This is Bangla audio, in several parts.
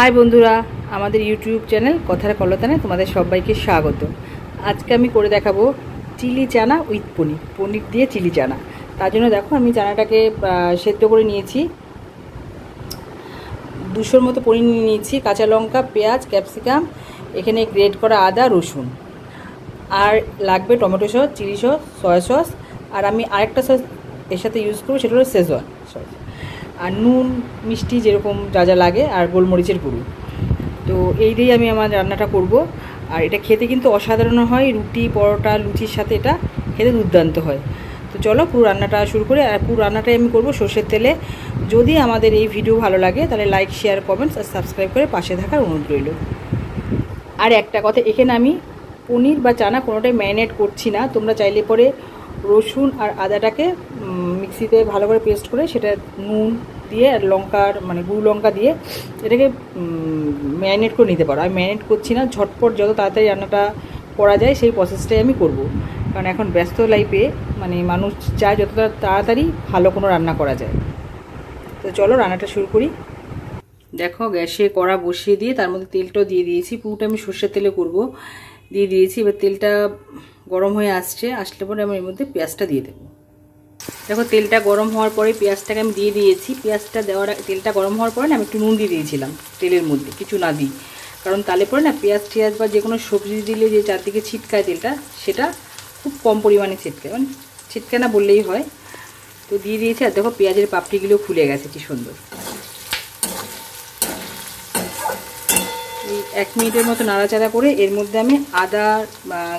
হাই বন্ধুরা, আমাদের ইউটিউব চ্যানেল কথার কলতানে তোমাদের সবাইকে স্বাগত। আজকে আমি করে দেখাবো চিলি চানা উইথ পনির, পনির দিয়ে চিলি চানা। তার জন্য দেখো আমি চানাটাকে সেদ্ধ করে নিয়েছি। 200 মতো পনির নিয়ে নিয়েছি, কাঁচা লঙ্কা, পেঁয়াজ, ক্যাপসিকাম, এখানে গ্রেট করা আদা, রসুন, আর লাগবে tomato sauce, chilli sauce, soya sauce, আর আমি আরেকটা সস এর সাথে ইউজ করবো, সেটা হলো শেজওয়ান সস, আর নুন মিষ্টি যেরকম যা যা লাগে, আর গোলমরিচের গুঁড়ো। তো এই দিয়েই আমি আমার রান্নাটা করব। আর এটা খেতে কিন্তু অসাধারণ হয়, রুটি, পরোটা, লুচির সাথে এটা খেতে দুর্দান্ত হয়। তো চলো পুরো রান্নাটা শুরু করে। আর পুরো রান্নাটাই আমি করব সর্ষের তেলে। যদি আমাদের এই ভিডিও ভালো লাগে তাহলে লাইক, শেয়ার, কমেন্টস আর সাবস্ক্রাইব করে পাশে থাকার অনুরোধ রইল। আর একটা কথা, এখানে আমি পনির বা চানা কোনোটাই ম্যারিনেট করছি না। তোমরা চাইলে পরে রসুন আর আদাটাকে মিক্সিতে ভালো করে পেস্ট করে সেটা নুন দিয়ে আর লঙ্কার গুঁড়ো লঙ্কা দিয়ে এটাকে ম্যারিনেট করে নিতে পারো। আমি ম্যারিনেট করছি না, ঝটপট যত তাড়াতাড়ি রান্নাটা করা যায় সেই প্রসেসটাই আমি করব। কারণ এখন ব্যস্ত লাইফে মানুষ চায় যত তাড়াতাড়ি ভালো কোনো রান্না করা যায়। তো চলো রান্নাটা শুরু করি। দেখো গ্যাসে কড়া বসিয়ে দিয়ে তার মধ্যে তেলটাও দিয়ে দিয়েছি। পুরোটা আমি সর্ষের তেলে করব, দিয়ে দিয়েছি। এবার তেলটা গরম হয়ে আসলে পরে আমি এর মধ্যে পেঁয়াজটা দিয়ে দেবো। দেখো তেলটা গরম হওয়ার পরে পেঁয়াজটাকে আমি দিয়ে দিয়েছি। পেঁয়াজটা তেলটা গরম হওয়ার পরে আমি একটু নুন দিয়ে দিয়েছিলাম তেলের মধ্যে, কিছু না দিই। কারণ তাহলে পরে পেঁয়াজ টিয়াজ বা যে কোনো সবজি দিলে যে চারদিকে ছিটকায় তেলটা, সেটা খুব কম পরিমাণে ছিটকায়, ছিটকায় না বললেই হয়। তো দিয়ে দিয়েছি। আর দেখো পেঁয়াজের পাপড়িগুলো খুলে গেছে কি সুন্দর। এই 1 মিনিটের মতো নাড়াচাড়া করে এর মধ্যে আমি আদা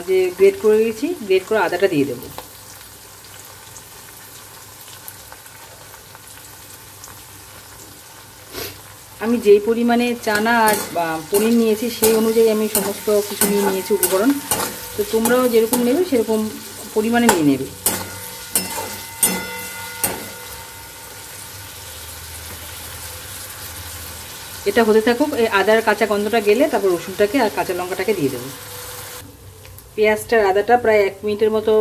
যে গ্রেট করে দিয়েছি, গ্রেট করে আদাটা দিয়ে দেবো। আমি যেই পরিমাণে চানা আর পনির নিয়েছি সেই অনুযায়ী আমি সমস্ত কিছু নিয়ে নিয়েছি উপকরণ। তো তোমরাও যেরকম নেবে সেরকম পরিমাণে নিয়ে নেবে। এটা হতে থাকুক। এই আদার কাঁচা গন্ধটা গেলে তারপর রসুনটাকে আর কাঁচা লঙ্কাটাকে দিয়ে দেবো। পেঁয়াজটার আদাটা প্রায় 1 মিনিটের মতো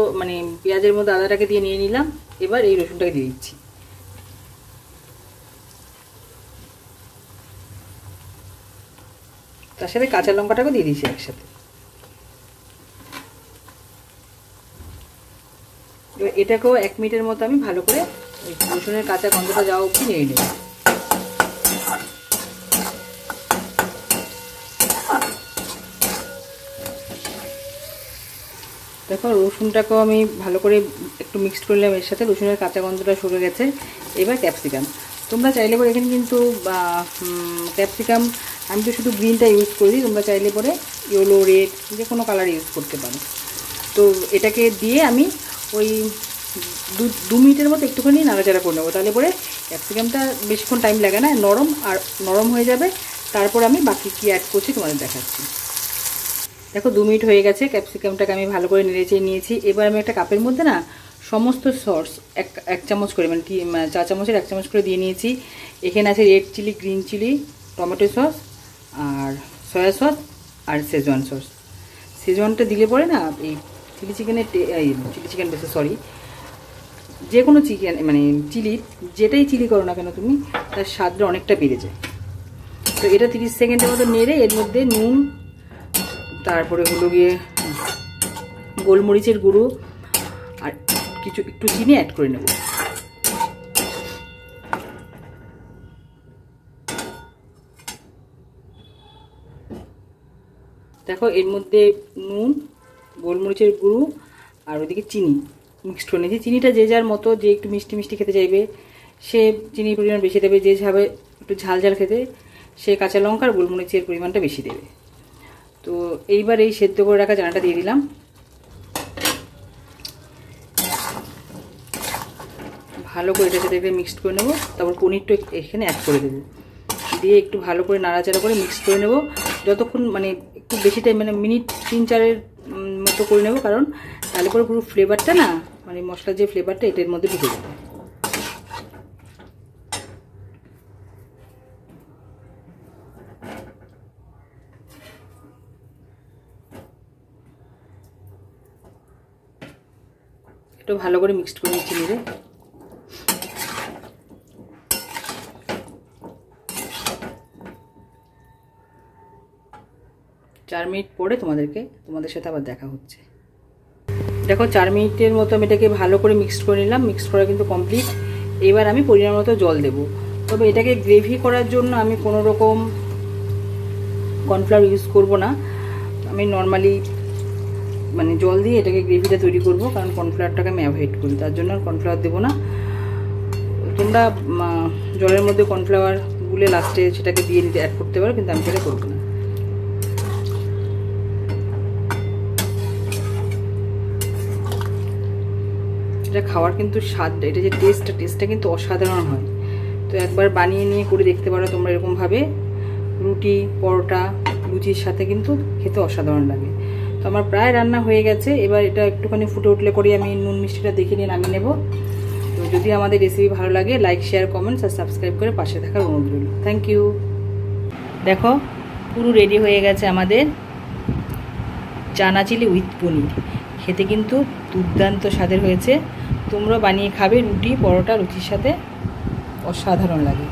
পেঁয়াজের মধ্যে আদাটাকে দিয়ে নিয়ে নিলাম। এবার এই রসুনটাকে দিয়ে দিচ্ছি। তার সাথে কাঁচা লঙ্কাটাকেও দিয়ে দিচ্ছি একসাথে। এবার এটাকেও 1 মিনিটের মতো আমি ভালো করে রসুনের কাঁচা গন্ধটা যাওয়া অবধি নিয়ে নেব। দেখো রসুনটাকেও আমি ভালো করে একটু মিক্সড করলাম এর সাথে, রসুনের কাঁচা গন্ধটা সরে গেছে। এবার ক্যাপসিকাম, তোমরা চাইলে পরে এখানে কিন্তু ক্যাপসিকাম আমি তো শুধু গ্রিনটা ইউজ করি, তোমরা চাইলে পরে ইয়েলো, রেড যে কোনো কালার ইউজ করতে পারো। তো এটাকে দিয়ে আমি ওই 2 মিনিটের মতো একটুখানি নাড়াচাড়া করে নেবো। তাহলে পরে ক্যাপসিকামটা বেশিক্ষণ টাইম লাগে না, নরম হয়ে যাবে। তারপর আমি বাকি কী অ্যাড করছি তোমাদের দেখাচ্ছি। দেখো 2 মিনিট হয়ে গেছে, ক্যাপসিকামটাকে আমি ভালো করে নেড়ে নিয়েছি। এবার আমি একটা কাপের মধ্যে সমস্ত সস এক চামচ করে চা চামচের 1 চামচ করে দিয়ে নিয়েছি। এখানে আছে red chilli, green chilli, tomato sauce, আর সয়া সস, আর শেজওয়ান সস। শেজওয়ানটা দিলে পরে এই চিলি চিকেন বেশি যে কোনো চিকেন চিলি যেটাই চিলি করো না কেন তুমি, তার স্বাদটা অনেকটা বেড়ে যায়। তো এটা 30 সেকেন্ডের মতো নেড়ে এর মধ্যে নুন, তারপরে হলো গিয়ে গোলমরিচের গুঁড়ো আর একটু চিনি অ্যাড করে নেব। দেখো এর মধ্যে নুন, গোলমরিচের গুঁড়ো আর ওইদিকে চিনি মিক্সড করে নিয়েছি। চিনিটা যে যার মতো, যে একটু মিষ্টি মিষ্টি খেতে চাইবে সে চিনির পরিমাণ বেশি দেবে, যে যাবে একটু ঝাল ঝাল খেতে সে কাঁচা লঙ্কা আর গোলমরিচের পরিমাণটা বেশি দেবে। তো এইবার এই সেদ্ধ করে রাখা চানাটা দিয়ে দিলাম। ভালো করে এটার সাথে মিক্সড করে নেবো। তারপর পনিরটা এখানে অ্যাড করে দেবো, দিয়ে একটু ভালো করে নাড়াচাড়া করে মিক্স করে নেবো। যতক্ষণ একটু বেশি টাইম মিনিট 3-4 মতো করে নেবো। কারণ তাহলে পরে পুরো ফ্লেভারটা মশলার যে ফ্লেভারটা এটার মধ্যে ঢুকে যাবে। একটু ভালো করে মিক্সড করে নিচ্ছি নিয়ে। 4 মিনিট পরে তোমাদের সাথে আবার দেখা হচ্ছে। দেখো 4 মিনিটের মতো আমি এটাকে ভালো করে মিক্সড করে নিলাম। মিক্সড করা কিন্তু কমপ্লিট। এবার আমি পরিমাণ মতো জল দেব। তবে এটাকে গ্রেভি করার জন্য আমি কোনো রকম কর্নফ্লাওয়ার ইউজ করব না। আমি নর্মালি মানে জল দিয়ে এটাকে গ্রেভিটা তৈরি করব, কারণ কর্নফ্লাওয়ারটাকে আমি অ্যাভয়েড করি, তার জন্য আর কর্নফ্লাওয়ার দেবো না। তোমরা জলের মধ্যে কর্নফ্লাওয়ার গুলে লাস্টে সেটাকে দিয়ে নিতে অ্যাড করতে পারো, কিন্তু আমি সেটা করবো না। এটা খাওয়ার কিন্তু স্বাদ, এটা যে টেস্টটা কিন্তু অসাধারণ হয়। তো একবার বানিয়ে নিয়ে করে দেখতে পারো তোমরা এরকমভাবে। রুটি, পরোটা, লুচির সাথে কিন্তু খেতে অসাধারণ লাগে। তো আমার প্রায় রান্না হয়ে গেছে। এবার এটা একটুখানি ফুটে উঠলে করে আমি নুন মিষ্টিটা দেখে নিয়ে নামিয়ে নেব। তো যদি আমাদের রেসিপি ভালো লাগে লাইক, শেয়ার, কমেন্টস আর সাবস্ক্রাইব করে পাশে থাকার অনুরোধ রইল। Thank you. দেখো পুরো রেডি হয়ে গেছে আমাদের চানা চিলি উইথ পনির। খেতে কিন্তু দুর্দান্ত স্বাদের হয়েছে। তোমরা বানিয়ে খাবে, রুটি, পরোটা, লুচির সাথে অসাধারণ লাগে।